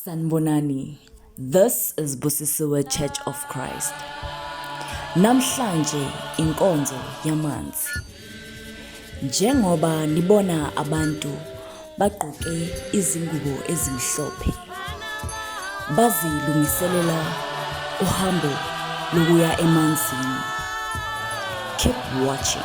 Sanbonani, this is Busisiwe Church of Christ. Namhlanje inkonzo yamanzi. Njengoba nibona abantu bagqoke izingubo ezimhlophe, bazilungiselela uhambo lokuya emanzini. Keep watching.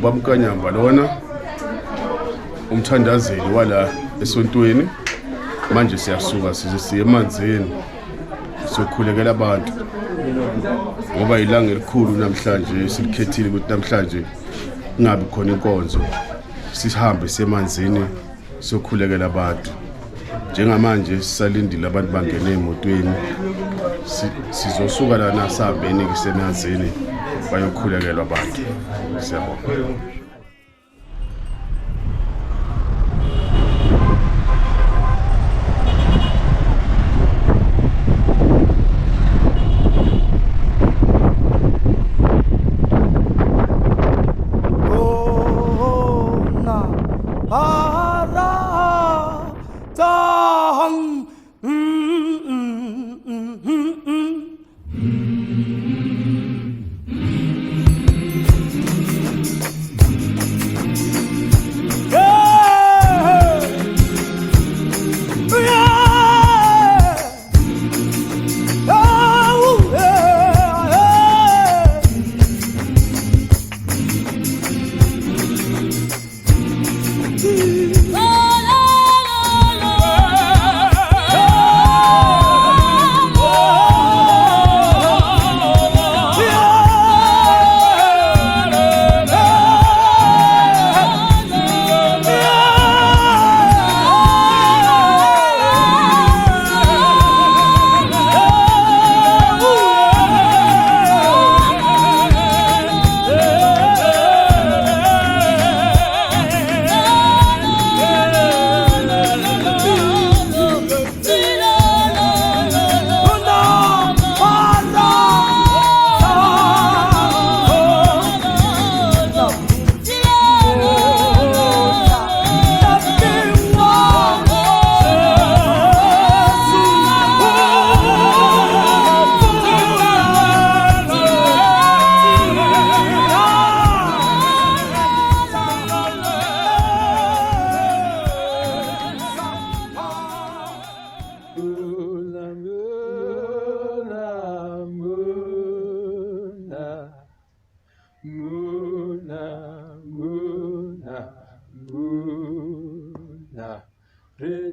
Bamkanyamba lona umthandazeli wala esontweni. Manje siyasuka siye emanzini sokhulekela abantu ngoba ilanga elikhulu namhlanje silikhethile ukuthi namhlanje kungabi khona inkonzo, sihambe semanzini sokhulekela abantu. Njengamanje sisalindile abantu bangene emotweni, sizosuka lana sihambeni kusemanzini bayokhulekelwa abantu. Siyabonga.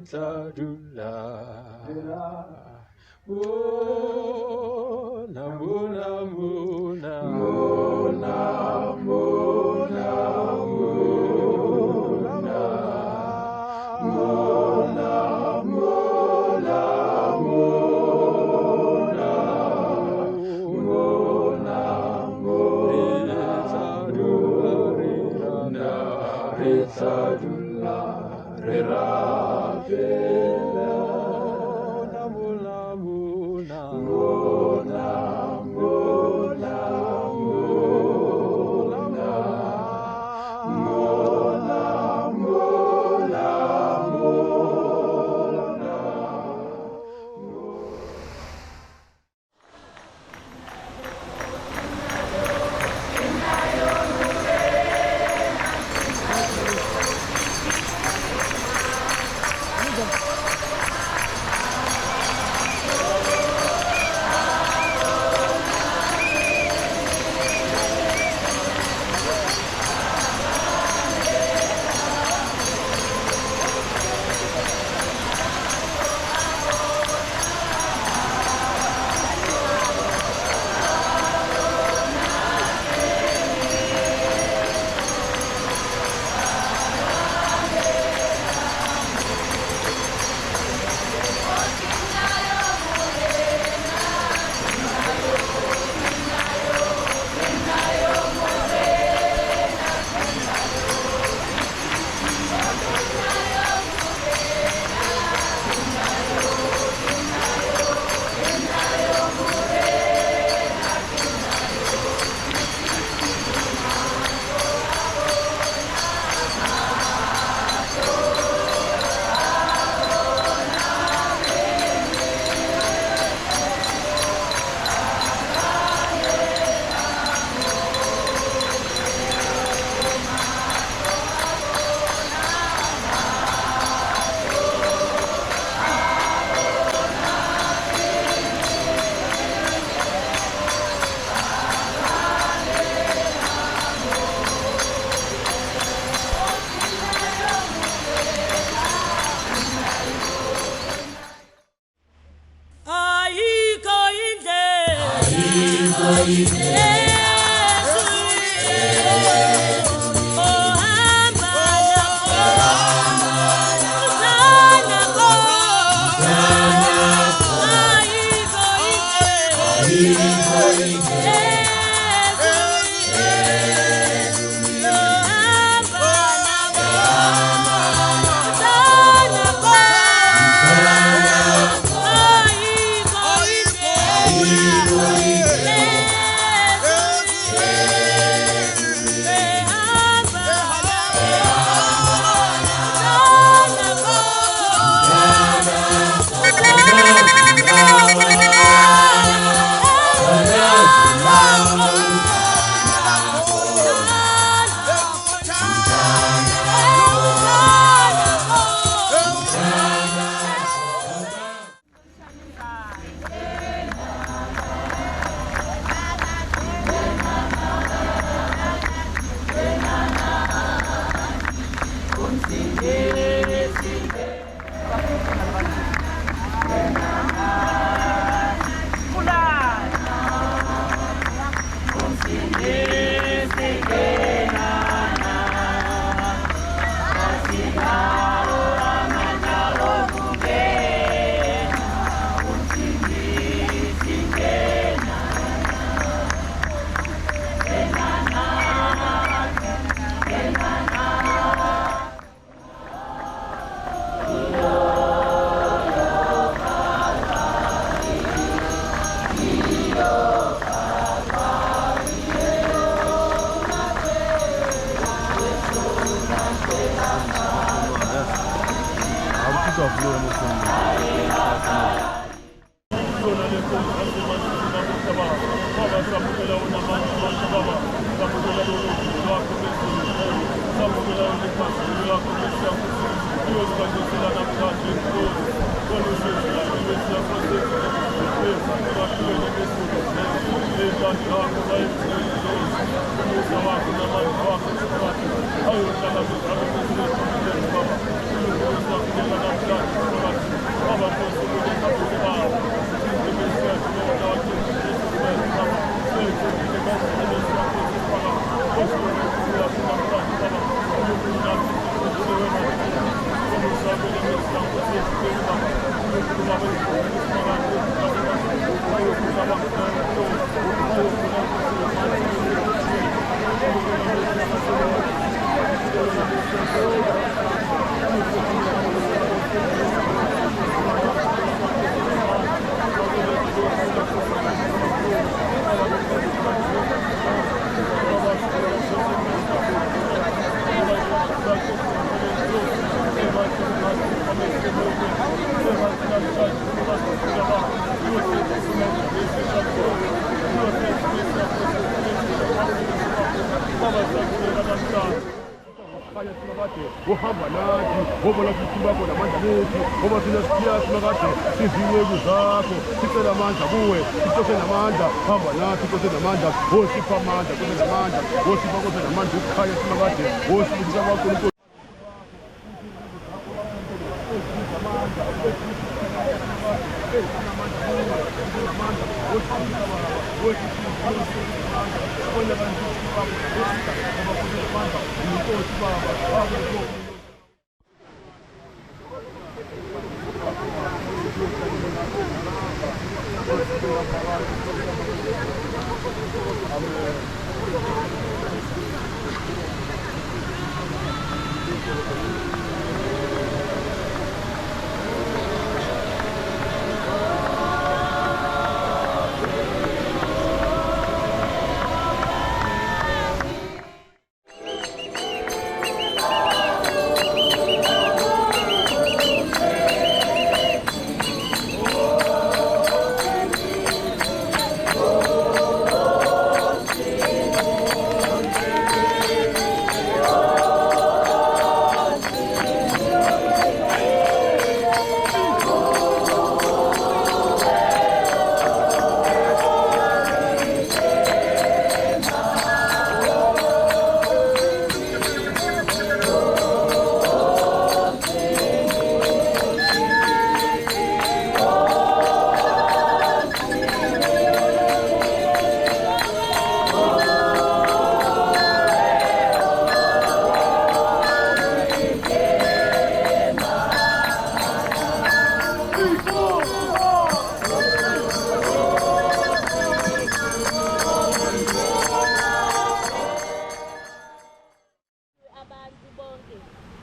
Ritadula. Mona, mona, mona, mona, mona, mona, mona, mona, mona, mona, mona, Ritadula, Ritadula, mona, mona, mona, mona, mona, mona, mona, mona. uhamba nathi ngoba lathi bakho namandla bethu ngoba thina siya sinakade sizinceku zakho sicela amandla kuwe sicela namandla hamba nathi sicela namandla wosipha amandla sicela namandla wosipha kodwa namandla ukukhanya sinakade wosipha bakho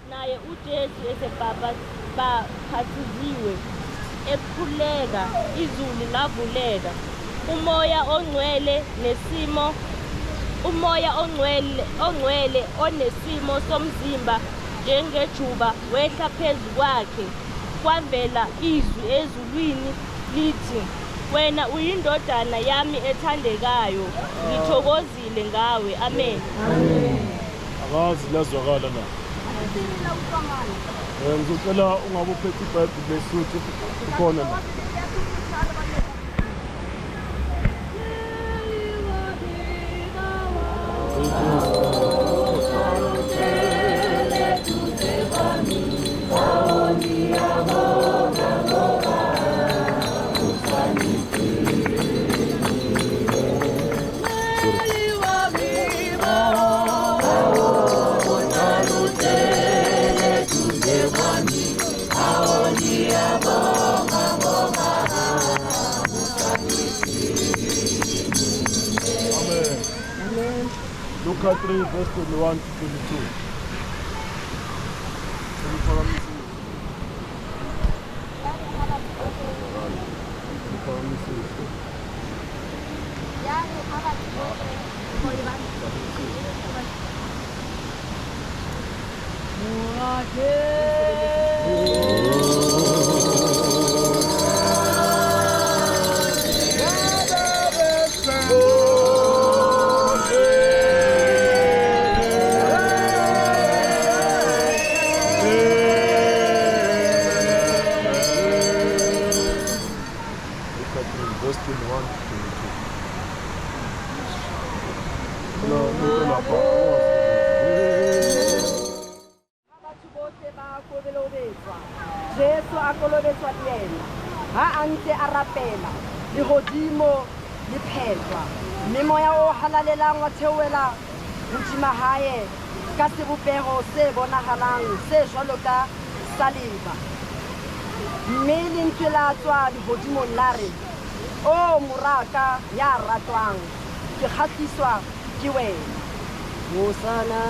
naye uJesu esebhaphathiziwe ekhuleka izulu lavuleka umoya ongcwele onesimo somzimba njengejuba wehla phezu kwakhe kwavela izwi ezulwini lithi wena uyindodana yami ethandekayo ngithokozile ngawe amen akazi lazwakala na ngizocela ungabe uphethe iBhayibheli lesuthu ukhona na Luke 3 verse 21 to 22. wena umuntu lapha batho bohle ba kolobetswa Jesu a kolobetswa le yena ha a ntse a rapela lehodimo le phetwa mme moya o halalelang wa theoela hodima hae ka sebopeho se bonahalang se jwalo ka sa leba mme lentswe la tswa lehodimong la re o moraka ya ratwang ke kgahliswa ke wena Hosana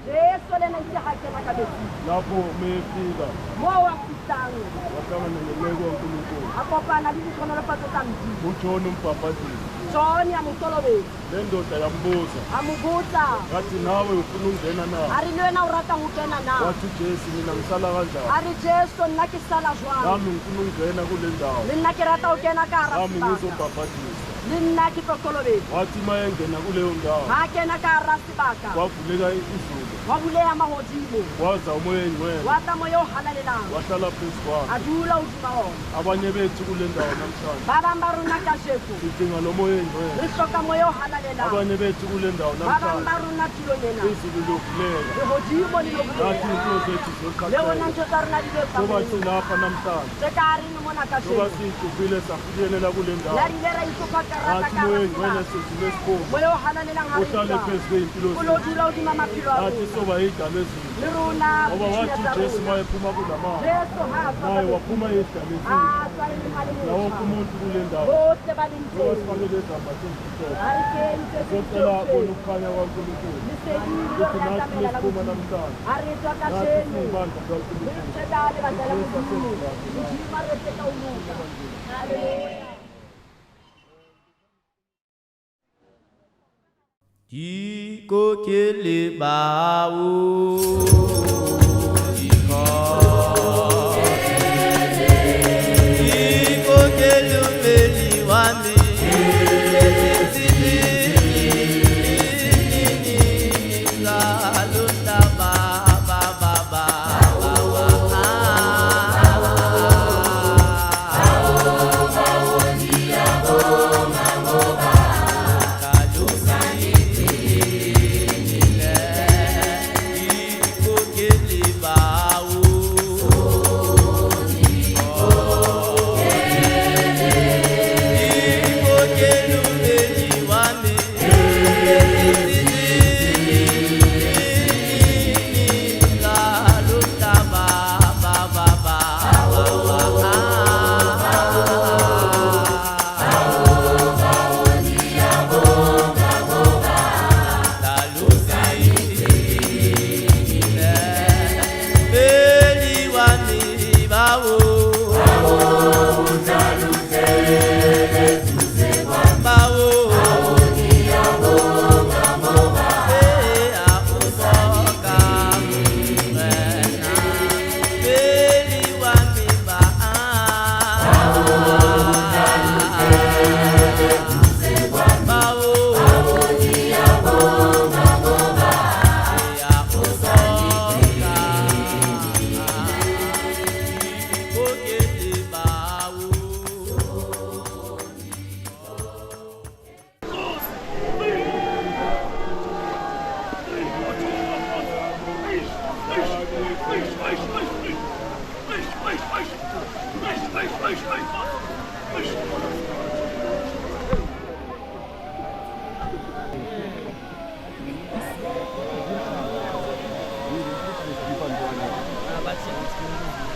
Jesu lena ntse ha kena ka besi lapho umefika mo wa fitang wahlangana nemeko kaNkulunkulu a kopana le dikgonolofatso tsa Modimo uJohn umbhaphathizi John ya motolobedi le ndoda yambuza a mo botsa ngathi nawe ufuna ukungena na a re le wena o rata ho kena na wathi Jesu mina ngisala kanjani a re Jesu nna ke sala jwang nami ngifuna ukungena kule ndawo le nna ke rata ho kena ka hara nami sebaka ngizobhaphathisa le nna ke tlo kolobedi wathi mayengena kuleyo ndawo ha kena ka hara sebaka kwavuleka izulu wa buleha mahodimo kwaza umoya engcwele wa tla moya o halalelang wahlala phezu a kwakhe dula hodima ona abanye bethu kule ndawo namhlanje ba bang ba rona kasheko sidinga lo moya engcwele re hloka moya o halalelang abanye bethu kule ndawo ba bang ba namhlanje rona tulong ena izulu lokuvuleka lehodimo le nathi lobuleha impilo zethu le ona zoqaqela ntho tsa rona di le soba tsamayeng silapha namhlanje tse ka reng mona soba kasheko siyigubhile safikelela kule ndawo la rile ra itlhopha karata nathi ka moya hara engcwele sebaka sezulu esikhulu moya o halalelang ha re uhlale tswa phezu kwey'mpilo o lo zethu dula hodima maphelo a nathi rona soba yidala ezulu le rona ngoba wathi tsa Jesu rona. mayephuma kula manzi Jesu ha a tswa naye ka waphuma yidala ezulu a tswa e leng a le nawo wonke motjha umuntu kule ndawo bohle ba leng soba teng sifanele ezambathe ezimhlophe ha re kentse socela bona sesophe ukukhanya kwaNkulunkulu leseding le ukuthi re nathi atamela la lesiphuma Modimo. namhlanje ha re tswa nathi kasheno siyibandla le kaNkulunkulu itheta le batla la Modimo Modimo a re teka ho luka haleluya Dikokele bau Dikokele umeli wami Lalunda ba ba ba ba Bathi